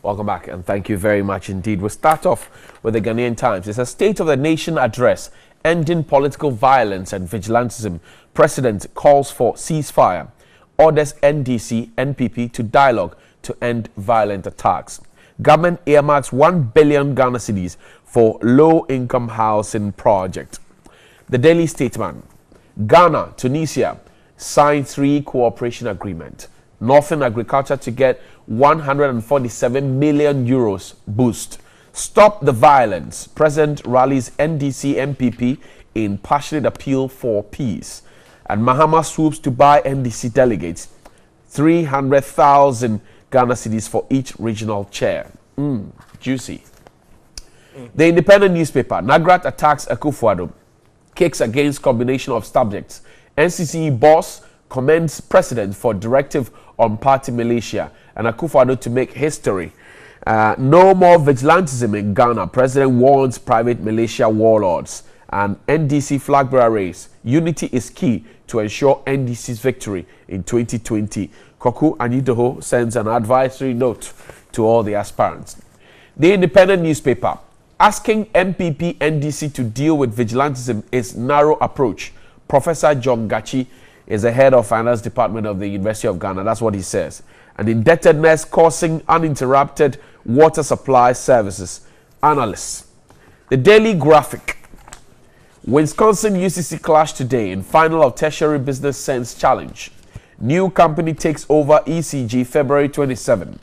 Welcome back, and thank you very much indeed. We'll start off with the Ghanaian Times. It's a State of the Nation address ending political violence and vigilantism. President calls for ceasefire, orders NDC, NPP to dialogue to end violent attacks. Government earmarks 1 billion Ghana cedis for low-income housing project. The Daily Statesman. Ghana, Tunisia sign 3 cooperation agreement. Northern agriculture to get 147 million euros boost. Stop the violence. President rallies NDC MPP in passionate appeal for peace. And Mahama swoops to buy NDC delegates. 300,000 Ghana cedis for each regional chair. Juicy. The Independent newspaper. Nagrat attacks Akufo-Addo. Kicks against combination of subjects. NCC boss commends president for directive on party militia. And Akufo-Addo to make history. No more vigilantism in Ghana. President warns private militia warlords. And NDC flag bearer race. Unity is key to ensure NDC's victory in 2020. Koku Anyidoho sends an advisory note to all the aspirants. The Independent newspaper. Asking MPP NDC to deal with vigilantism is narrow approach. Professor John Gachi is the head of finance department of the University of Ghana. That's what he says. And indebtedness causing uninterrupted water supply services. Analysts. The Daily Graphic. Wisconsin UCC clash today in final of tertiary business sense challenge. New company takes over ECG February 27.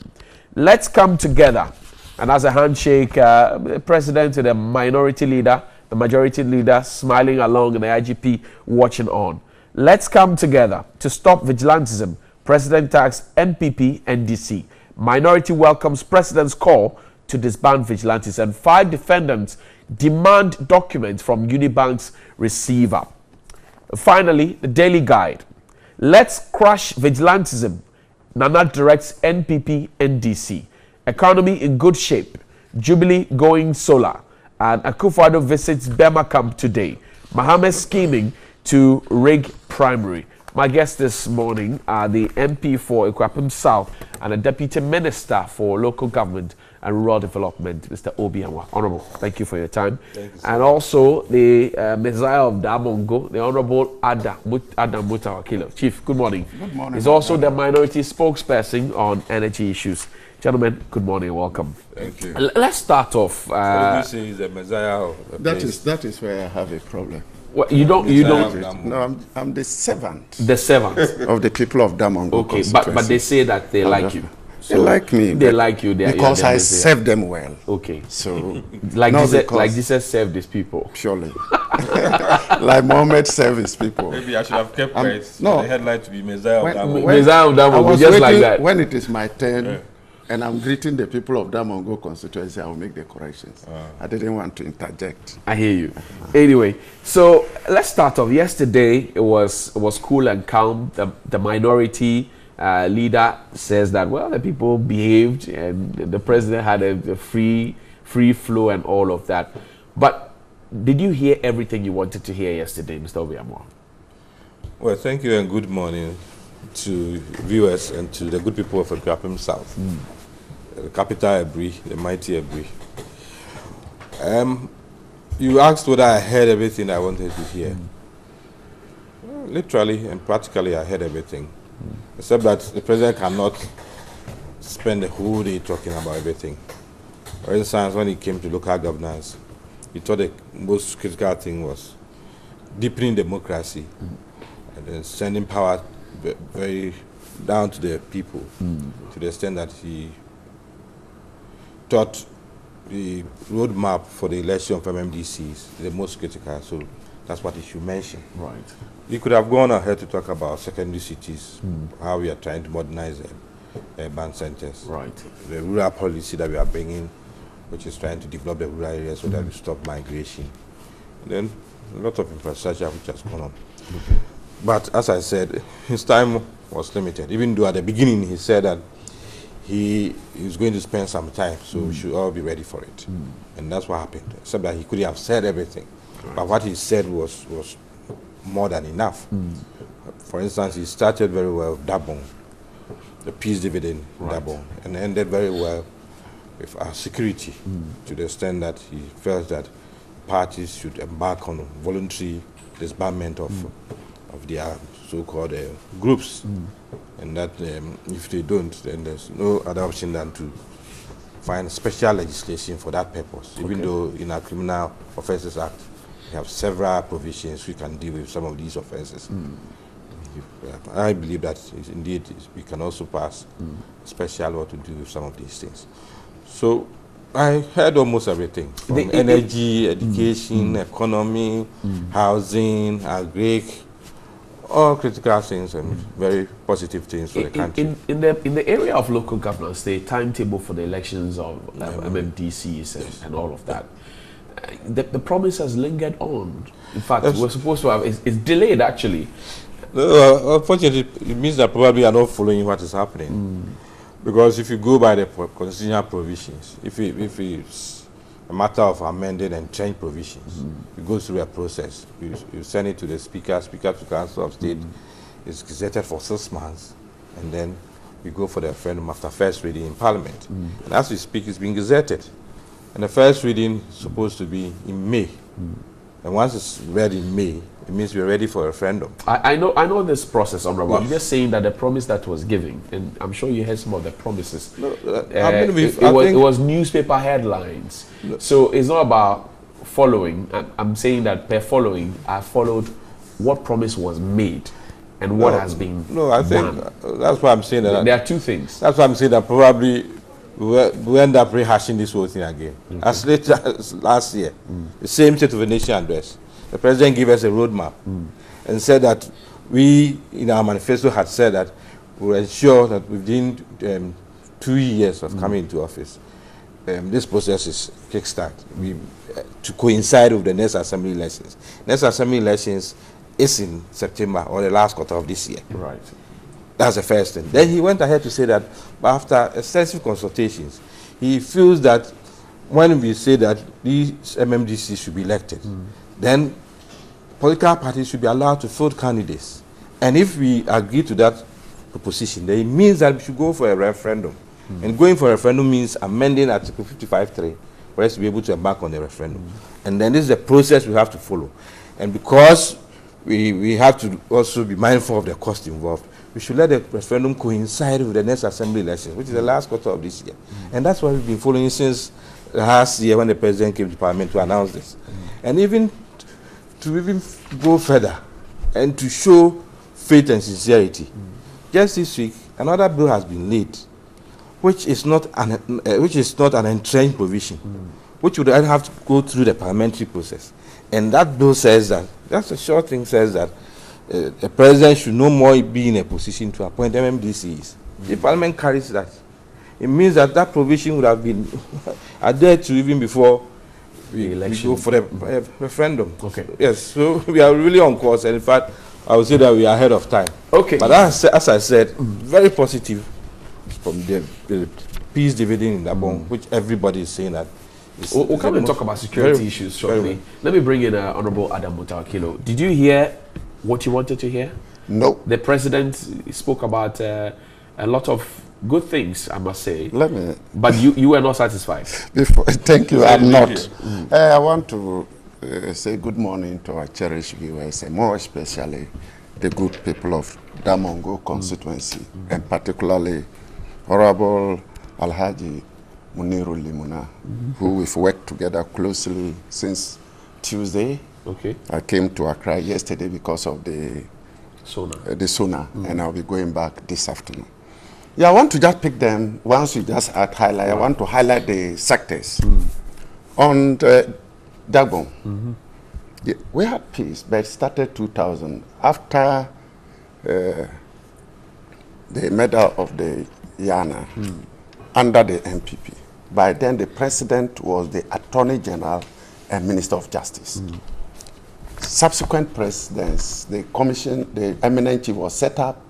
Let's come together. And as a handshake, the president to the minority leader, the majority leader smiling along and the IGP watching on. Let's come together to stop vigilantism. President tags NPP, NDC. Minority welcomes president's call to disband vigilantes. And 5 defendants demand documents from Unibank's receiver. Finally, the Daily Guide. Let's crush vigilantism. Nana directs NPP, NDC. Economy in good shape. Jubilee going solar. And Akufo-Addo visits Bema camp today. Mahama scheming to rig primary. My guests this morning are the MP for Akuapem South and the Deputy Minister for Local Government and Rural Development, Mr. Obi Anwa. Honorable, thank you for your time. Thank you, and also the Messiah of Damongo, the Honorable Adam Mutawakilo. Chief, good morning. Good morning. He's also the minority spokesperson on energy issues. Gentlemen, good morning and welcome. Thank you. Let's start off. What you say is the Messiah of the That is where I have a problem. Well, you don't. No, I'm the servant. The servant of the people of Damongo. Okay, but they say that they like you. So they like me. They like you. Because I serve them well. Okay. So like Jesus served his people. Surely. Like Muhammad served his people. Maybe I should have kept quiet. No. The headline to be Messiah of Damongo. Messiah of Damongo, just like that. When it is my turn, and I'm greeting the people of Damongo constituency, I will make the corrections. I didn't want to interject. I hear you. Anyway, so let's start off. Yesterday, it was cool and calm. The minority leader says that, well, the people behaved and the president had a free flow and all of that. But did you hear everything you wanted to hear yesterday, Mr. Obi Anwa? Well, thank you and good morning to viewers and to the good people of Akuapem South. The capital Ebri, the mighty Ebri. You asked whether I heard everything I wanted to hear. Well, literally and practically I heard everything. Except that the president cannot spend the whole day talking about everything. For instance, when he came to local governance, he thought the most critical thing was deepening democracy and then sending power very down to the people to the extent that he thought the roadmap for the election of MMDC is the most critical, so that's what he should mention. Right. We could have gone ahead to talk about secondary cities, how we are trying to modernize urban centers. Right. The rural policy that we are bringing, which is trying to develop the rural areas so that we stop migration. And then a lot of infrastructure which has gone on. Okay. But as I said, his time was limited, even though at the beginning he said that he is going to spend some time, so we should all be ready for it. And that's what happened, except that he couldn't have said everything. Right. But what he said was more than enough. For instance, he started very well with Dabong, the peace dividend, right. Dabong, and ended very well with our security to the extent that he felt that parties should embark on voluntary disbandment of their so-called groups, and that if they don't, then there's no other option than to find special legislation for that purpose. Even though in our Criminal Offences Act, we have several provisions we can deal with some of these offences. I believe that indeed we can also pass special law to do with some of these things. So I heard almost everything from energy, education, economy, housing, agric, all critical things and very positive things for the country. In the area of local governance, the timetable for the elections of MMDCs and all of that, the promise has lingered on. In fact, we're supposed to have, it's delayed actually. Unfortunately, it means that probably you are not following what is happening. Because if you go by the constitutional provisions, if it's a matter of amended and change provisions, it goes through a process. You send it to the Speaker to Council of State, it's gazetted for 6 months, and then we go for the referendum after first reading in Parliament. And as we speak, it's being gazetted. And the first reading is supposed to be in May. And once it's ready in May, it means we're ready for a referendum. I know this process, Honorable. Yes. I'm just saying that the promise that was given, and I'm sure you heard some of the promises. No, it was newspaper headlines. No. So it's not about following. I'm saying that per following, I followed what promise was made and what has been I think done. That's why I'm saying that. There are two things. That's why I'm saying that probably we end up rehashing this whole thing again. As late as last year, the same State of the Nation address. The President gave us a roadmap and said that we, in our manifesto, had said that we will ensure that within 2 years of coming into office, this process is kickstart to coincide with the next assembly elections. Next assembly elections is in September or the last quarter of this year. Right. That's the first thing. Then he went ahead to say that after extensive consultations, he feels that when we say that these MMDCs should be elected, then political parties should be allowed to field candidates. And if we agree to that proposition, then it means that we should go for a referendum. And going for a referendum means amending Article 55(3) for us to be able to embark on the referendum. And then this is the process we have to follow. And because we have to also be mindful of the cost involved, we should let the referendum coincide with the next assembly election, which is the last quarter of this year. And that's what we've been following since last year when the President came to Parliament to announce this. And even to go further and to show faith and sincerity, just this week another bill has been laid, which is not an entrenched provision, which would have to go through the parliamentary process. And that bill says that, that's a short thing, says that the President should no more be in a position to appoint MMDCs. The Parliament carries that. It means that that provision would have been adhered to even before we go for the referendum. Okay. Yes, so we are really on course, and in fact, I would say that we are ahead of time. Okay. But as I said, very positive from the peace dividend in Gabon, which everybody is saying that. We'll come and talk about security issues shortly. Let me bring in Honorable Adam Mutawakilo. Did you hear what you wanted to hear? No. The President spoke about a lot of good things, I must say. But you were not satisfied. Thank you. I'm not. I want to say good morning to our cherished viewers, and more especially the good people of Damongo constituency, and particularly Honorable Alhaji Muniru Limuna, who we've worked together closely since Tuesday. Okay. I came to Accra yesterday because of the SONA, and I'll be going back this afternoon. Yeah, I want to just pick them, once you just highlight, I want to highlight the sectors. On Dagbon, we had peace, but it started 2000. After the medal of the Yana, under the MPP. By then, the President was the Attorney General and Minister of Justice. Subsequent presidents, the commission, the eminent chief was set up.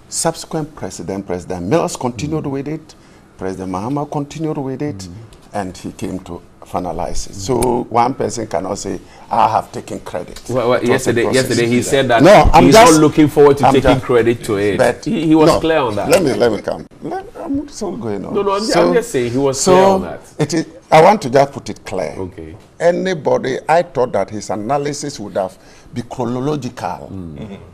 Subsequent President Mills continued with it. President Mahama continued with it, and he came to finalize it. So one person cannot say, I have taken credit. Well, yesterday he said that no, he's not looking forward to taking credit to it. But he was clear on that. Let me come. I'm still going on. No, I'm just saying he was clear on that. I want to just put it clear. Okay. Anybody, I thought that his analysis would have been chronological.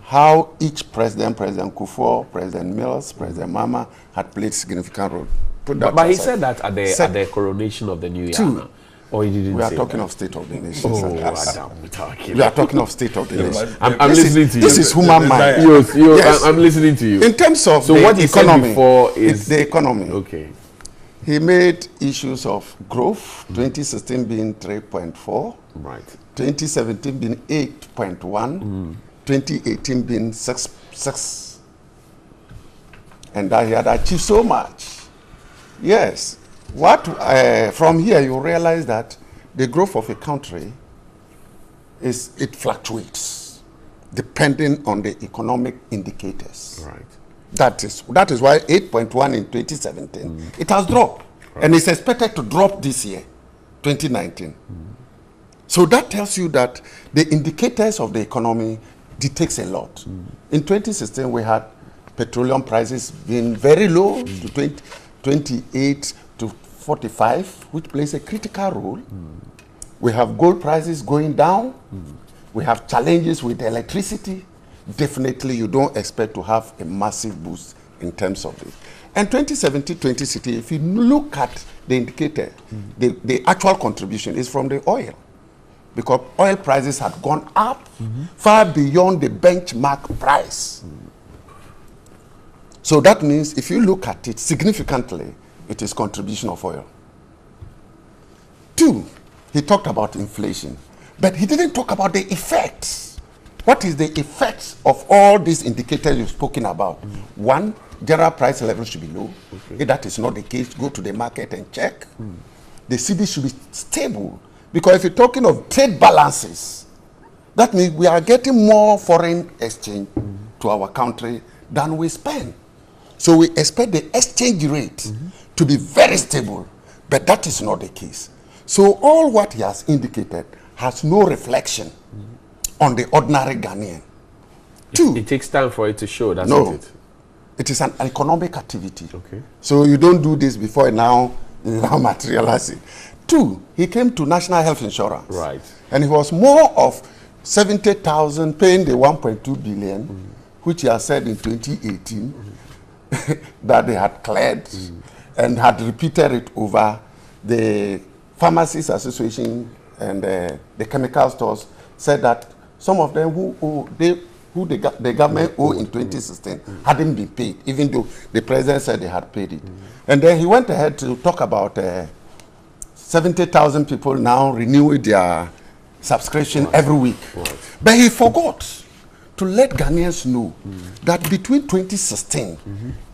How each president, President Kufuor, President Mills, President Mama, had played significant role. But he said that at the coronation of the new year. Or he didn't. We are talking of state of the nation. We are talking of state of the nation. I'm listening to you. This is human mind. Yes. I'm listening to you. In terms of so what he said before is the economy. Okay. He made issues of growth, 2016 being 3.4, right. 2017 being 8.1, 2018 being 6. And that he had achieved so much. Yes. From here you realize that the growth of a country it fluctuates depending on the economic indicators. Right. That is why 8.1 in 2017 it has dropped, and it's expected to drop this year, 2019. So that tells you that the indicators of the economy dictates a lot. In 2016 we had petroleum prices being very low to 28 to 45, which plays a critical role. We have gold prices going down. We have challenges with electricity. Definitely you don't expect to have a massive boost in terms of it. And 2017-2016, if you look at the indicator, the actual contribution is from the oil, because oil prices had gone up far beyond the benchmark price. So that means if you look at it significantly, it is contribution of oil. 2, he talked about inflation, but he didn't talk about the effects. What is the effects of all these indicators you've spoken about? 1, general price level should be low. If that is not the case, go to the market and check. The cedi should be stable, because if you're talking of trade balances, that means we are getting more foreign exchange to our country than we spend. So we expect the exchange rate to be very stable, but that is not the case. So all what he has indicated has no reflection on the ordinary Ghanaian. 2, it takes time for it to show, that's it. It is an economic activity. Okay. So you don't do this before now materialize it. 2, he came to national health insurance. Right. And he was more of 70,000 paying the 1.2 billion, which he has said in 2018 that they had cleared and had repeated it over. The Pharmacists Association and the chemical stores said that some of them who the government owed in 2016 hadn't been paid, even though the president said they had paid it. And then he went ahead to talk about 70,000 people now renew their subscription every week. But he forgot to let Ghanaians know that between 2016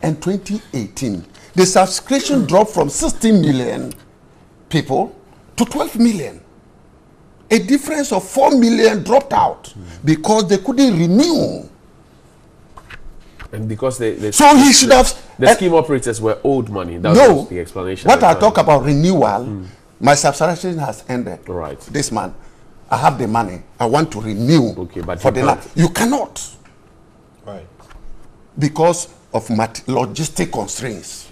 and 2018, the subscription dropped from 16 million people to 12 million. A difference of 4 million dropped out because they couldn't renew. And because so he should have... The scheme operators were owed money. That was the explanation. What I talk about renewal, my subscription has ended. Right. This month, I have the money. I want to renew. Okay, but for you cannot. Right. Because of logistic constraints.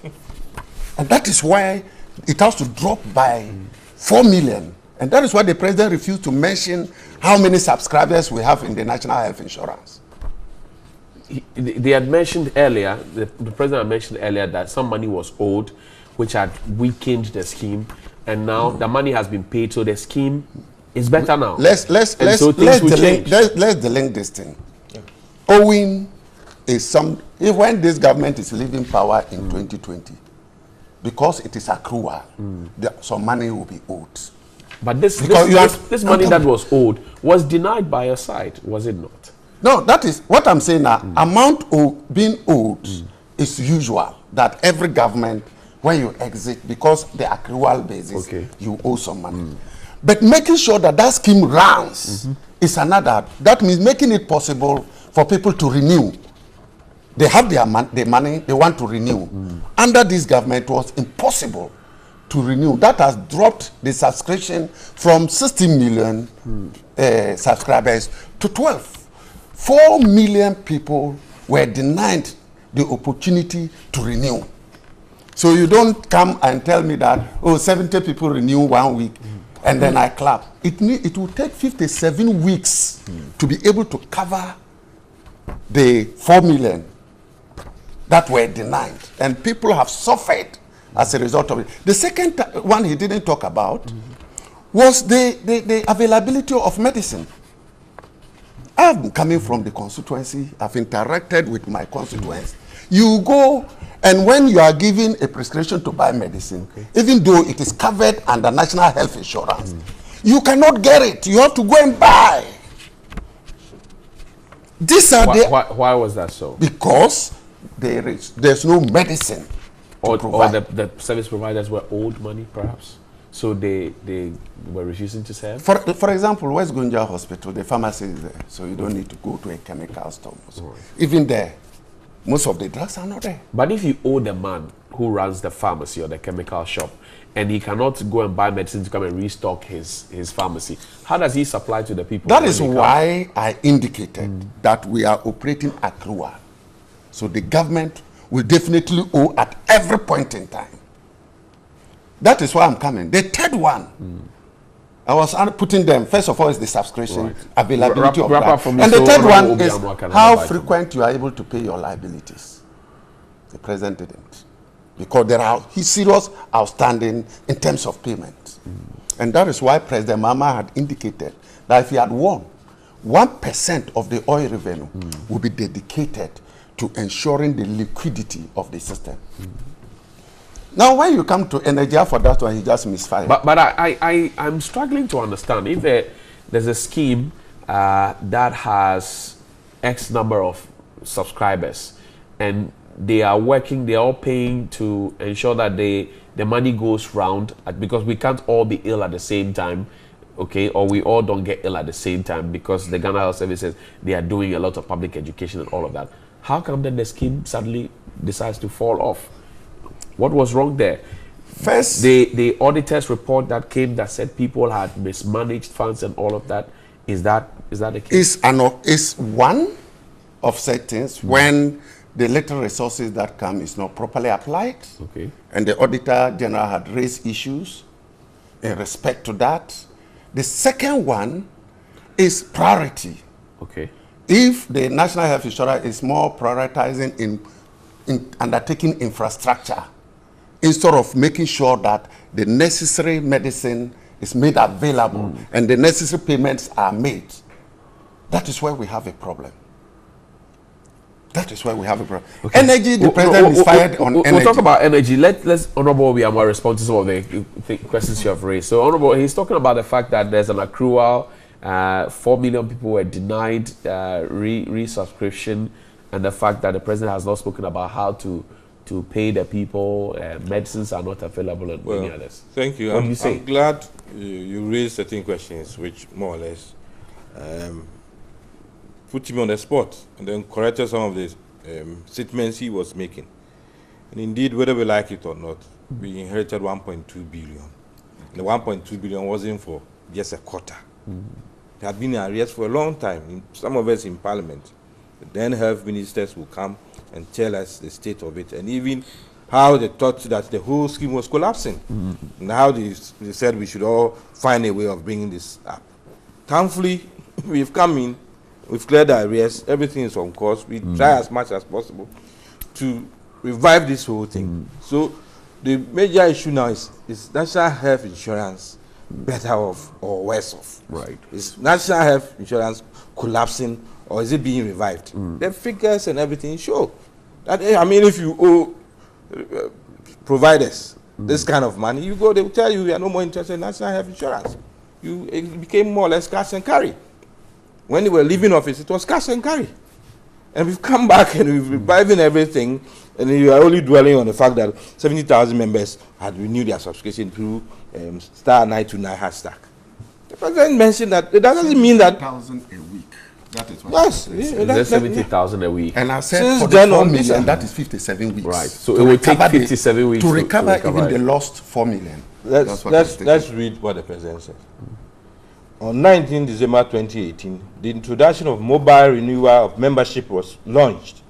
And that is why it has to drop by 4 million. And that is why the president refused to mention how many subscribers we have in the national health insurance. They had mentioned earlier, the president had mentioned earlier that some money was owed, which had weakened the scheme, and now the money has been paid, so the scheme is better now. Let's delink this thing. Yeah. Owing is when this government is leaving power in 2020, because it is accrual, some money will be owed. But this money that was owed was denied by your side, was it not? No, that is what I'm saying now. Amount being owed is usual, that every government, when you exit, because the accrual basis, you owe some money. But making sure that that scheme runs is another. That means making it possible for people to renew. They have their money, they want to renew. Under this government, it was impossible to renew. That has dropped the subscription from 60 million subscribers to 12. 4 million people were denied the opportunity to renew. So you don't come and tell me that, oh, 70 people renew 1 week, and then I clap. It will take 57 weeks to be able to cover the 4 million that were denied. And people have suffered as a result of it. The second one he didn't talk about was the availability of medicine. I've been coming from the constituency. I've interacted with my constituents. You go, and when you are given a prescription to buy medicine, even though it is covered under National Health Insurance, you cannot get it. You have to go and buy. These are why was that so? Because there's no medicine or the service providers were owed money, perhaps? So they were refusing to serve? For example, West Gonja Hospital, the pharmacy is there, so you don't need to go to a chemical store. So even there, most of the drugs are not there. But if you owe the man who runs the pharmacy or the chemical shop, and he cannot go and buy medicine to come and restock his pharmacy, how does he supply to the people? That is why I indicated that we are operating accrual. So the government will definitely owe at every point in time. That is why I'm coming. The third one, I was putting them, first of all, is the subscription, availability of that. And the third one is how frequent you are able to pay your liabilities. The president didn't. Because there are serious outstanding in terms of payment. And that is why President Mahama had indicated that if he had won, 1% of the oil revenue will be dedicated to ensuring the liquidity of the system. Now, when you come to energy, for that one, he just misfired. But I'm struggling to understand if there's a scheme that has X number of subscribers, and they are working, they are all paying to ensure that the money goes round, because we can't all be ill at the same time, okay, or we all don't get ill at the same time, because the Ghana Health Service says they are doing a lot of public education and all of that. How come then the scheme suddenly decides to fall off? What was wrong there? First, the auditor's report that came that said people had mismanaged funds and all of that, is that the case? Is one of settings when the little resources that come is not properly applied. Okay. And the Auditor General had raised issues in respect to that. The second one is priority. Okay. If the National Health Insurance is more prioritizing in undertaking infrastructure, instead of making sure that the necessary medicine is made available and the necessary payments are made, that is where we have a problem. That is why we have a problem. Okay. Energy, the president is fired on energy. We'll talk about energy. Let's Honorable Obiamah respond to some of the questions you have raised. So, Honorable, he's talking about the fact that there's an accrual. 4 million people were denied resubscription, and the fact that the president has not spoken about how to pay the people. Medicines are not available, and many others. Thank you. What do you say? I'm glad you raised certain questions, which more or less put him on the spot, and then corrected some of the statements he was making. And indeed, whether we like it or not, we inherited 1.2 billion. And the 1.2 billion wasn't for just a quarter. It had been in arrears for a long time. Some of us in Parliament, the then health ministers will come and tell us the state of it, and even how they thought that the whole scheme was collapsing, and how they said we should all find a way of bringing this up. Thankfully, we've come in, we've cleared the arrears, everything is on course. We try as much as possible to revive this whole thing. So the major issue now is National Health Insurance better off or worse off? Right. Is National Health Insurance collapsing, or is it being revived? The figures and everything show that, I mean, if you owe providers this kind of money, you go, they will tell you you are no more interested in National Health Insurance. It became more or less cash and carry. When they were leaving office, it was cash and carry. And we've come back and we've reviving everything, and you are only dwelling on the fact that 70,000 members had renewed their subscription through *929 hashtag. The president mentioned that it doesn't mean that 70,000 a week. That is what Yes. That's 70,000 a week. And I said Since for then the 4 on, million, that is 57 weeks. Right. So it will take 57 weeks to recover even it. the lost 4 million. Let's read what the president said. On 19 December 2018, the introduction of mobile renewal of membership was launched.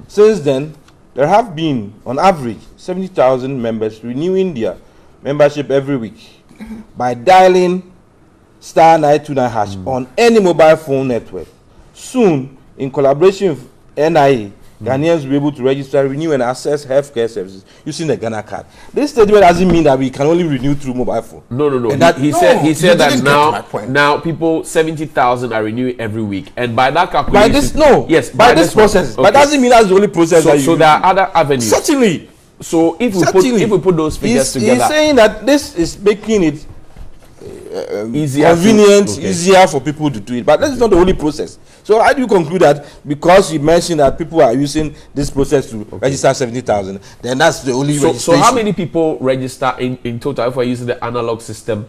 Since then, there have been, on average, 70,000 members renewing their membership every week by dialing *929# on any mobile phone network. Soon, in collaboration with NIA, Ghanaians will be able to register, renew, and access healthcare services using the Ghana card. This statement doesn't mean that we can only renew through mobile phone. No. And that, He said that my now people 70,000 are renewing every week, and by that calculation, by this process, okay. but doesn't mean that's the only process. So there are other avenues. Certainly. So if we put those figures together, he's saying that this is making it easier, convenient, easier for people to do it. But that's not the only process. So how do you conclude that because you mentioned that people are using this process to register 70,000, then that's the only registration? So how many people register in total if we're using the analog system,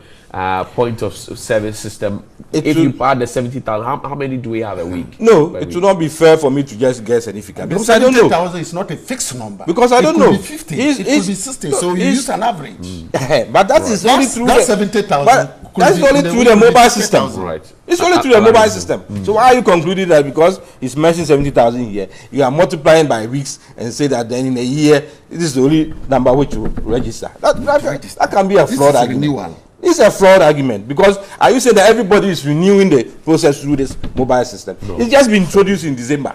point of service system? If you add the 70,000, how many do we have a week? No, it will not be fair for me to just guess significant because I I don't know. 70,000 is not a fixed number. Because I don't know. It could be 50, it could be 60, so you use an average. But that is only through that's 70,000. That's only through the mobile system. Right. It's only through the mobile system. So why are you concluding that because it's mentioned 70,000 here, you are multiplying by weeks and say that then in a year, this is the only number which you register? That can be a flawed argument. It's a flawed argument because are you saying that everybody is renewing the process through this mobile system? No. It's just been introduced in December.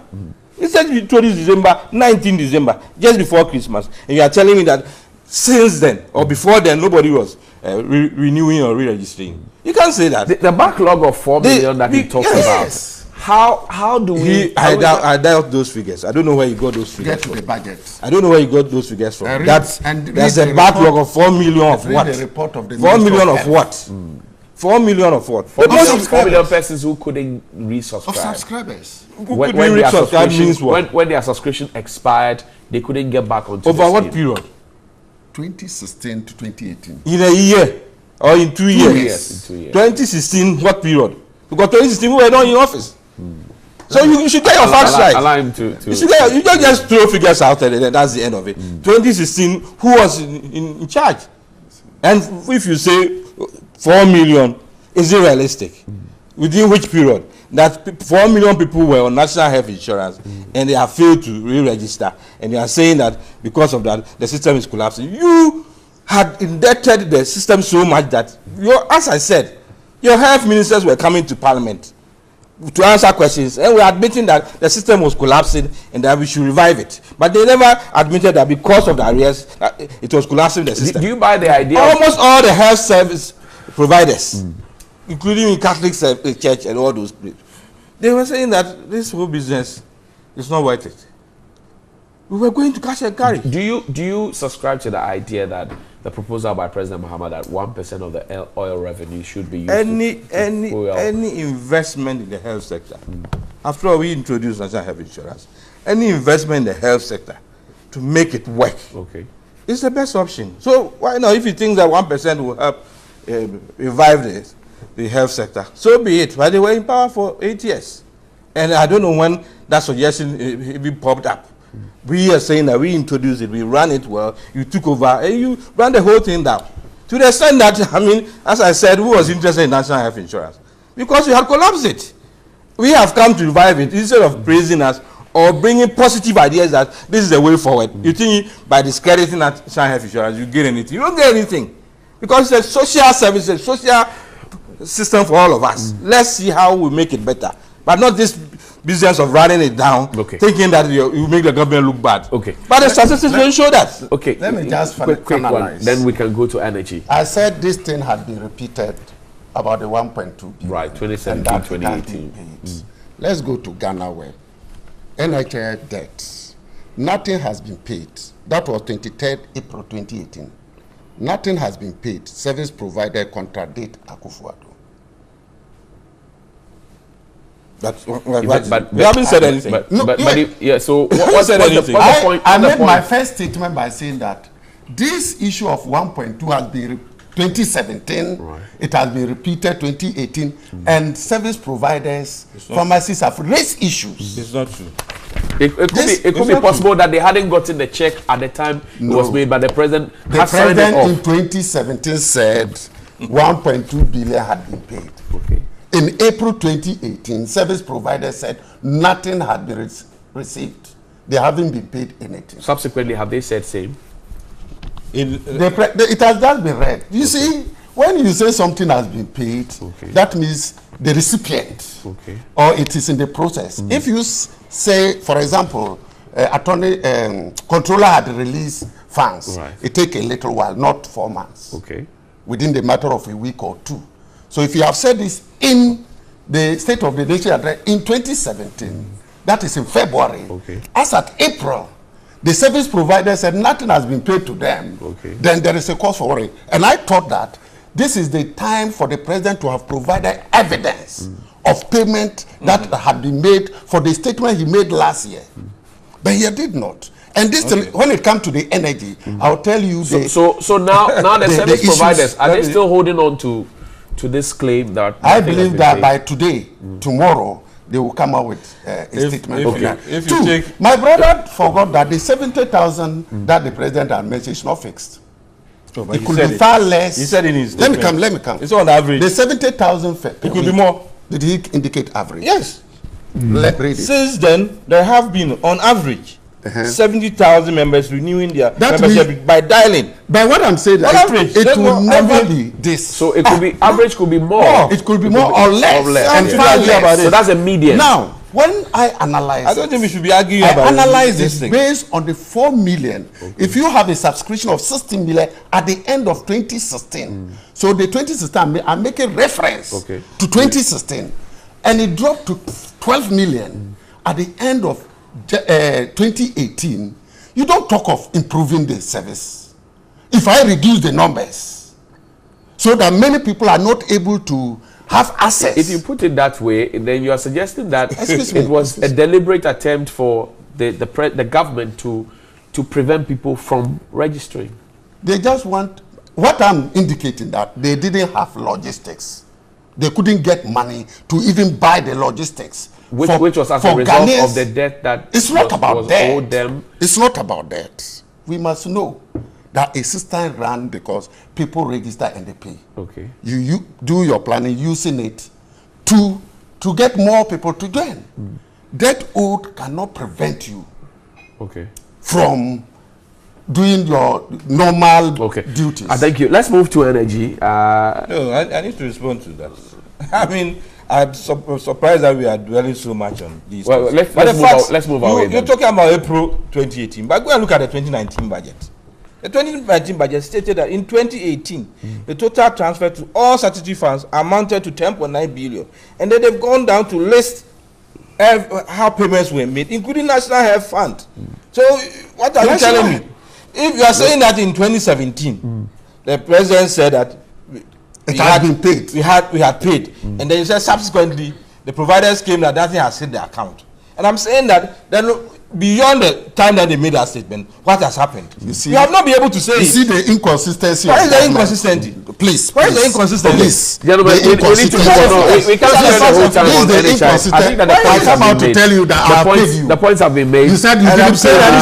It's just been introduced December, 19 December, just before Christmas. And you are telling me that since then or before then, nobody was renewing or re-registering. You can't say that. The backlog of 4 million that he talks about. How do we? I doubt those figures. I don't know where you got those figures. Get to the budget. I don't know where you got those figures from. That's a backlog of 4 million of what? The report of the 4 million of what? 4 million of what? 4 million persons who couldn't resubscribe. Of subscribers. When their subscription expired, they couldn't get back onto over what period? 2016 to 2018. In a year or in 2 years? 2016, what period? Because 2016 we were not in office. So you should get your facts right. Allow him to you don't just throw figures out there and that's the end of it. 2016, who was in charge? And if you say 4 million, is it realistic? Within which period? That 4 million people were on national health insurance and they have failed to re-register, and they are saying that because of that the system is collapsing. You had indebted the system so much that as I said, your health ministers were coming to parliament to answer questions and were admitting that the system was collapsing and that we should revive it. But they never admitted that because of the arrears it was collapsing the system. Do you buy the idea? Almost all the health service providers, including in Catholic Church and all those places, they were saying that this whole business is not worth it. We were going to cash and carry. Do you subscribe to the idea that the proposal by President Muhammad that 1% of the oil revenue should be used any investment in the health sector? After all, we introduced national health insurance. Any investment in the health sector to make it work, it's the best option. So why not? If you think that 1% will help revive the health sector, so be it. But they were in power for 8 years, and I don't know when that suggestion even popped up. We are saying that we introduced it, we ran it well, you took over, and you ran the whole thing down. To the extent that, I mean, as I said, who was interested in national health insurance? Because you had collapsed it. We have come to revive it instead of praising us or bringing positive ideas that this is the way forward. You think by discrediting national health insurance, you get anything. You don't get anything. Because it's a social service, a social system for all of us. Let's see how we make it better. But not this business of running it down, thinking that you make the government look bad. But the statistics will show that. Let me just quick one. Then we can go to energy. I said this thing had been repeated about the 1.2 billion. Right, 2017, 2018. Let's go to Ghana Web. NHI debt. Nothing has been paid. That was 23rd April 2018. Nothing has been paid. Service provider contradict Akufo-Addo. But we haven't said anything. So what's the point? I made my first statement by saying that this issue of 1.2 has been 2017. Right. It has been repeated 2018. And service providers, pharmacies have raised issues. It's not true. It could be possible that they hadn't gotten the check at the time it was made, but the president in 2017 said 1.2 billion had been paid. Okay. In April 2018, service providers said nothing had been received. They haven't been paid anything. Subsequently, have they said same? It has just been read. You see, when you say something has been paid, that means the recipient, or it is in the process. If you say, for example, controller had released funds, it takes a little while, not 4 months. Within the matter of a week or two. So if you have said this in the State of the Nation address in 2017, that is in February, as at April, the service provider said nothing has been paid to them, then there is a cause for worry. And I thought that this is the time for the president to have provided evidence of payment that had been made for the statement he made last year. But he did not. And this, when it comes to the energy, I'll tell you. So now the service providers, are they still holding on to this claim that I believe that by today, tomorrow, they will come out with a statement. My brother forgot that the 70,000 that the president had mentioned is not fixed. It could be far less. He said in his statement. Let me come. It's on average. The 70,000. It could be more. Did he indicate average? Yes. Let's read it. Since then, there have been, on average, 70,000 members renewing their membership by dialing. By what I'm saying, it will never be this. So it could be average, could be more. It could be more or less. And far less. So that's a median. Now, when I analyze, I don't think we should be arguing about analyze this based on the 4 million. If you have a subscription of 16 million at the end of 2016, so the 2016, I'm making reference to 2016, and it dropped to 12 million at the end of 2018, you don't talk of improving the service. If I reduce the numbers so that many people are not able to have access. If you put it that way, then you are suggesting that it was a deliberate attempt for the government to prevent people from registering. They just want, what I'm indicating, that they didn't have logistics. They couldn't get money to even buy the logistics. Which was as a result of the debt that was owed them. It's not about that. We must know that a system ran because people register and they pay. You do your planning using it to get more people to join. Debt owed cannot prevent you from doing your normal duties. Thank you. Let's move to energy. No, I need to respond to that. I mean, I'm surprised that we are dwelling so much on these. Well, let's move away. You're talking about April 2018, but go and look at the 2019 budget. The 2019 budget stated that in 2018, the total transfer to all statutory funds amounted to 10.9 billion, and then they've gone down to list how payments were made, including National Health Fund. So, what are you telling me? If you are saying that in 2017, the president said that it had been paid. We had paid. And then you said subsequently the providers came that nothing has hit the account. And I'm saying that then beyond the time that they made that statement, what has happened? You have not been able to say you see the inconsistency. Why is the inconsistency? Please. Why is the inconsistency? Please. Gentlemen, we need to go on. We can't spend the whole time on NHI. I think that the points have been made. Tell you that I paid you. The points have been made. You said you didn't say that.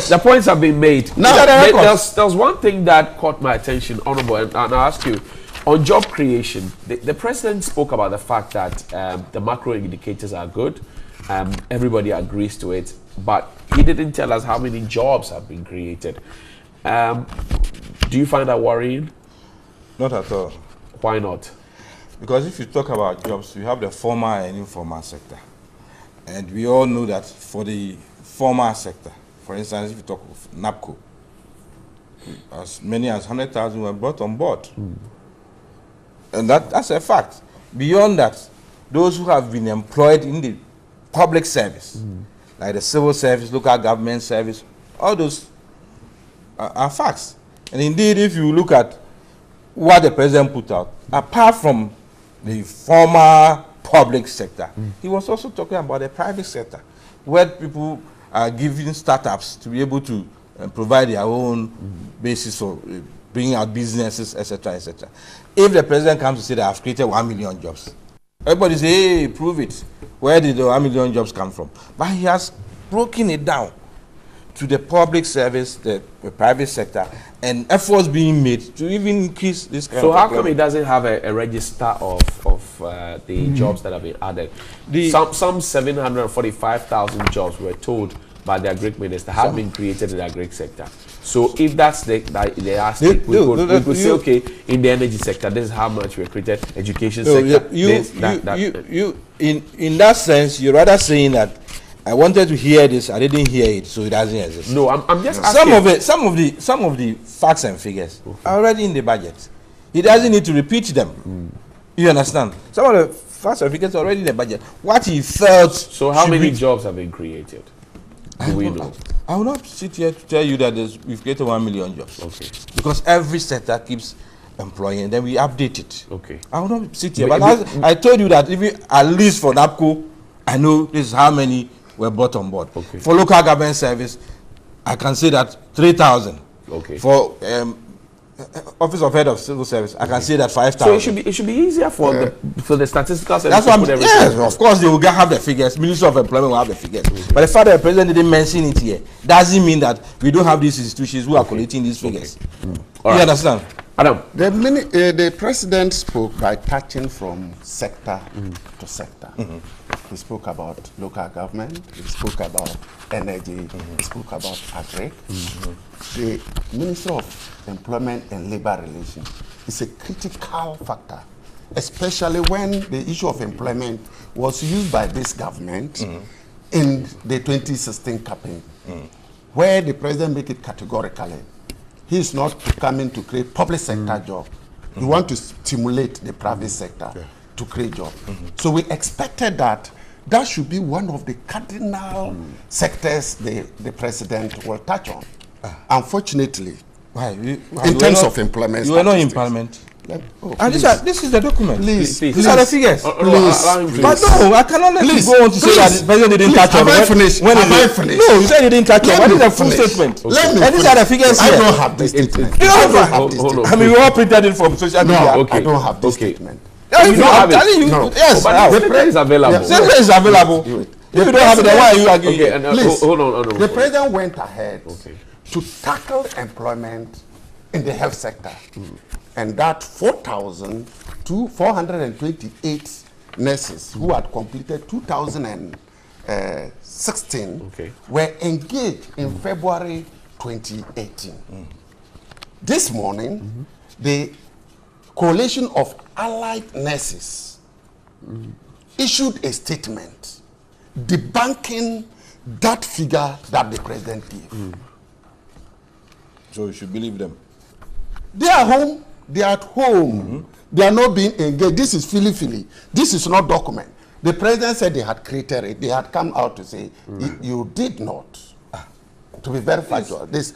The points have been made. Now, there's one thing that caught my attention, Honorable, and I'll ask you. On job creation, the president spoke about the fact that the macro indicators are good. Everybody agrees to it, but he didn't tell us how many jobs have been created. Do you find that worrying? Not at all. Why not? Because if you talk about jobs, we have the formal and informal sector. And we all know that for the formal sector, for instance, if you talk of NAPCO, as many as 100,000 were brought on board. And that's a fact. Beyond that, those who have been employed in the public service, like the civil service, local government service, all those are facts. And indeed, if you look at what the president put out, apart from the former public sector, he was also talking about the private sector, where people are giving startups to be able to provide their own basis for bringing out businesses, etc., etc. If the president comes to say that I've created 1 million jobs, everybody say, hey, prove it. Where did the 1 million jobs come from? But he has broken it down to the public service, the private sector, and efforts being made to even increase this kind of. So how come it doesn't have a register of the jobs that have been added? Some 745,000 jobs were told by the agric minister have been created in the agric sector. So if that's the aspect, we could say, okay, in the energy sector, this is how much we created. Education sector, in that sense, you're rather saying that I wanted to hear this, I didn't hear it, so it doesn't exist. No, I'm just asking. Some of the facts and figures are already in the budget. He doesn't need to repeat them. You understand? Some of the facts and figures are already in the budget. What he felt. So how many jobs have been created? Do we know? I will not sit here to tell you that we've created 1 million jobs. Okay. Because every sector keeps employing, then we update it. Okay. I will not sit here. But I told you that even at least for NAPCO, I know this is how many were brought on board. Okay. For local government service, I can say that 3,000. Okay. For Office of Head of Civil Service, I can say that 5,000. So it should be easier for the statistical service. That's what yes, of course they will have the figures. Ministry of Employment will have the figures. But the fact that the president didn't mention it here doesn't mean that we don't have these institutions who are collating these figures. You understand? Adam, the president spoke by touching from sector to sector. He spoke about local government, he spoke about energy, he spoke about agri. The Ministry of Employment and Labor Relations is a critical factor, especially when the issue of employment was used by this government in the 2016 campaign, where the president made it categorically. He is not coming to create public sector job. He wants to stimulate the private sector to create job. So we expected that should be one of the cardinal sectors the president will touch on. Unfortunately, in terms of employment, you are not in parliament. And this is the document. Please. These are the figures. Please. But no, I cannot let you go on to say that the president didn't touch on. Have I finished? No, you said he didn't touch on. What is the full statement? And these are the figures here. I don't have this statement. I mean, we all printed it from social media. No, I don't have this statement. You don't have it? No. Yes, but the print is available. The print is available. If you don't have it, then why are you arguing? Okay, please. Hold on. The president went ahead to tackle employment in the health sector. And that 4,428 nurses who had completed 2016 were engaged in February 2018. This morning, the Coalition of Allied Nurses issued a statement debunking that figure that the president gave. So you should believe them. They are home. They are at home. They are not being engaged. This is fili-fili. This is not document. The president said they had created it. They had come out to say, you did not. To be very factual. This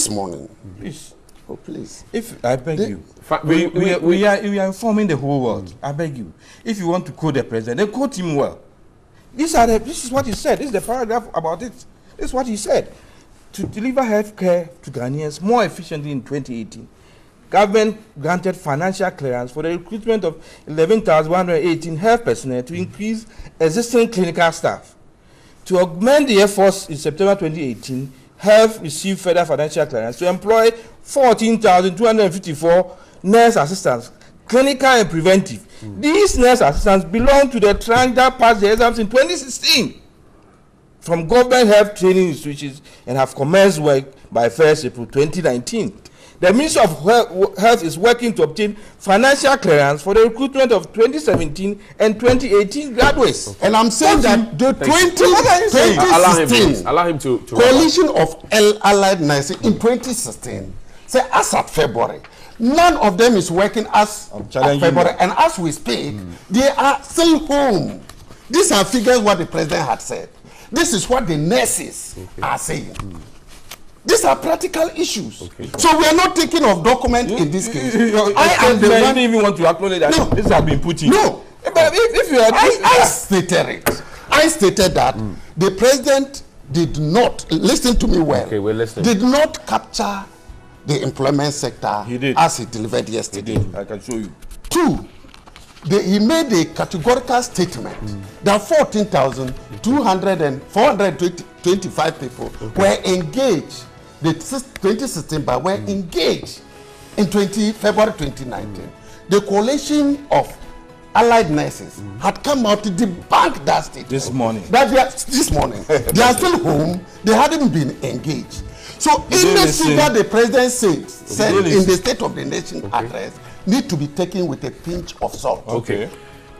morning. Please. Oh, please. If I beg you. We are informing the whole world. I beg you. If you want to quote the president, then quote him well. This is what he said. This is the paragraph about it. This is what he said. To deliver health care to Ghanaians more efficiently in 2018, government granted financial clearance for the recruitment of 11,118 health personnel to increase existing clinical staff. To augment the efforts in September 2018, health received further financial clearance to employ 14,254 nurse assistants, clinical and preventive. These nurse assistants belong to the tranche that passed the exams in 2016 from government health training institutions and have commenced work by 1st April 2019. The Ministry of Health is working to obtain financial clearance for the recruitment of 2017 and 2018 graduates. And I'm saying that the 2016 allow him to Coalition of Allied Nurses in 2016, say as at February, none of them is working as at February, and as we speak, they are still home. These are figures what the president had said. This is what the nurses are saying. These are practical issues. So we are not taking of document in this case. I don't even want to acknowledge that this has been put in. No. But if you are I stated it. I stated that the president did not, listen to me well, we're listening. did not capture the employment sector as he delivered yesterday. He did. I can show you. 2, he made a categorical statement that 14,425 people were engaged, the 2016, but were engaged in February 2019. The coalition of allied nurses had come out to debunk that statement. This morning. This morning. They are still home. They hadn't been engaged. So anything that the president said in the State of the Nation address need to be taken with a pinch of salt. Okay.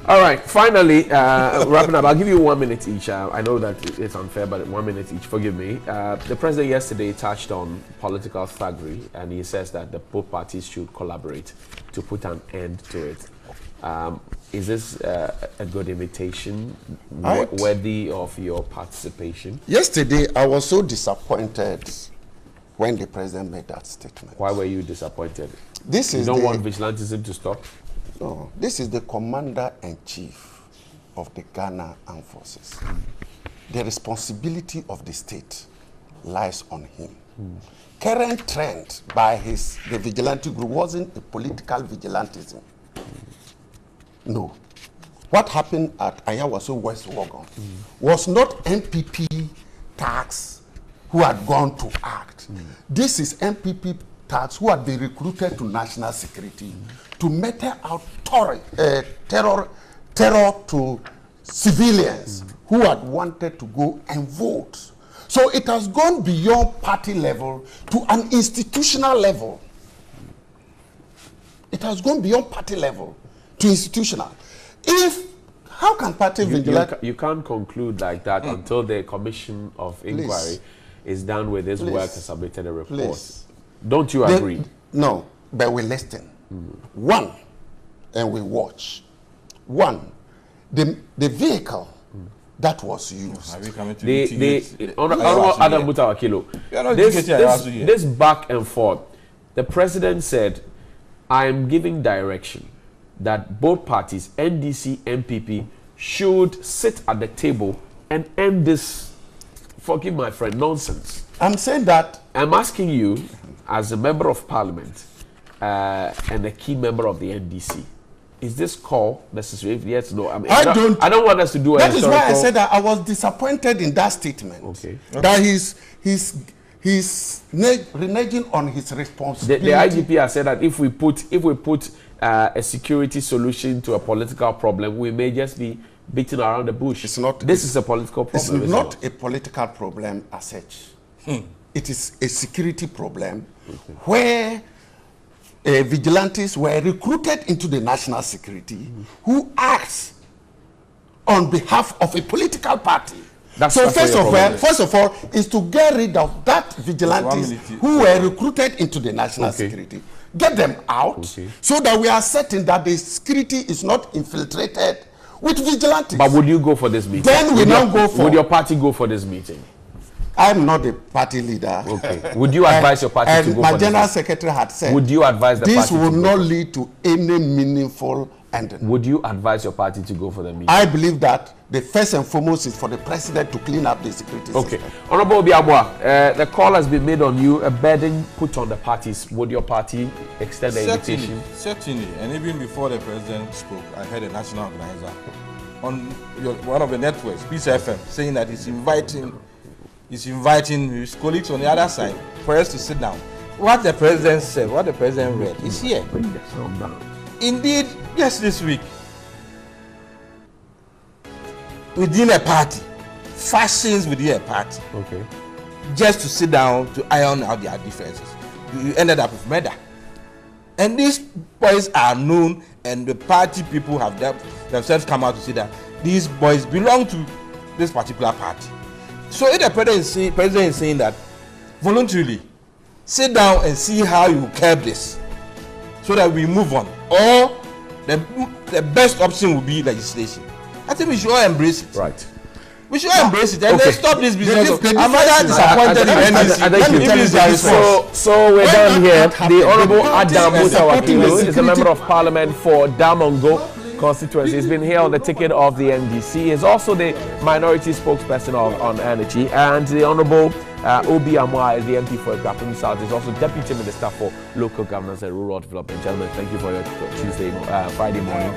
All right. Finally, wrapping up, I'll give you 1 minute each. I know that it's unfair, but 1 minute each. Forgive me. The president yesterday touched on political thuggery, and he says that both parties should collaborate to put an end to it. Is this a good invitation, worthy of your participation? Yesterday, I was so disappointed when the president made that statement. Why were you disappointed? You don't want vigilantism to stop? No, this is the commander-in-chief of the Ghana Armed Forces. The responsibility of the state lies on him. Current trend by the vigilante group wasn't a political vigilantism. No. What happened at Ayawaso West Wuogon was not MPP tax who had gone to act. This is MPP tax who had been recruited to national security to meter out terror to civilians who had wanted to go and vote. So it has gone beyond party level to an institutional level. It has gone beyond party level to institutional. How can party vigilance? You can't conclude like that until the commission of inquiry is done with its work and submitted a report. Don't you agree? No, but we listen. One, and we watch. One, the vehicle that was used. Honorable Adam Mutawakilo, this back and forth, the president said, I am giving direction that both parties, NDC, MPP, should sit at the table and end this, forgive my friend, nonsense. I'm saying that. I'm asking you, as a member of parliament and a key member of the NDC, is this call necessary? Yes, no. I don't want us to do that. That is why I said that I was disappointed in that statement. Okay. That he's reneging on his responsibility. The IGP has said that if we put a security solution to a political problem, we may just be beating around the bush. This is a political problem. It's not a political problem as such. It is a security problem where vigilantes were recruited into the national security who acts on behalf of a political party. First of all, is to get rid of that vigilantes who were recruited into the national security. Get them out so that we are certain that the security is not infiltrated with vigilantes. But would you go for this meeting? Then we now go for... Would your party go for this meeting? I'm not the party leader. Okay. Would you advise your party to go for this? And my general secretary had said... Would you advise the party this will not lead to any meaningful ending. Would you advise your party to go for the meeting? I believe that the first and foremost is for the president to clean up the security system. Honorable Obiabwa, the call has been made on you, a burden put on the parties. Would your party extend the invitation? Certainly. And even before the president spoke, I heard a national organizer on one of the networks, Peace FM, saying that he's inviting his colleagues on the other side for us to sit down. What the president said, what the president read, is here. Indeed, just this week, within a party, factions within a party, just to sit down to iron out their differences. You ended up with murder. And these boys are known, and the party people have themselves come out to say that these boys belong to this particular party. So if the president is saying that voluntarily, sit down and see how you curb this so that we move on. Or the best option would be legislation. I think we should all embrace it. Right. We should all embrace it and then stop this business. I'm rather disappointed in NDC. So we're done here. The Honorable Adam Mutawakilo is a member of parliament for Damongo constituency. He's been here on the ticket of the NDC. He's also the minority spokesperson on energy. And the Honorable Obi Amwa is the MP for Ekwapim South. Is also Deputy Minister for Local Governance and Rural Development. Gentlemen, thank you for your Friday morning.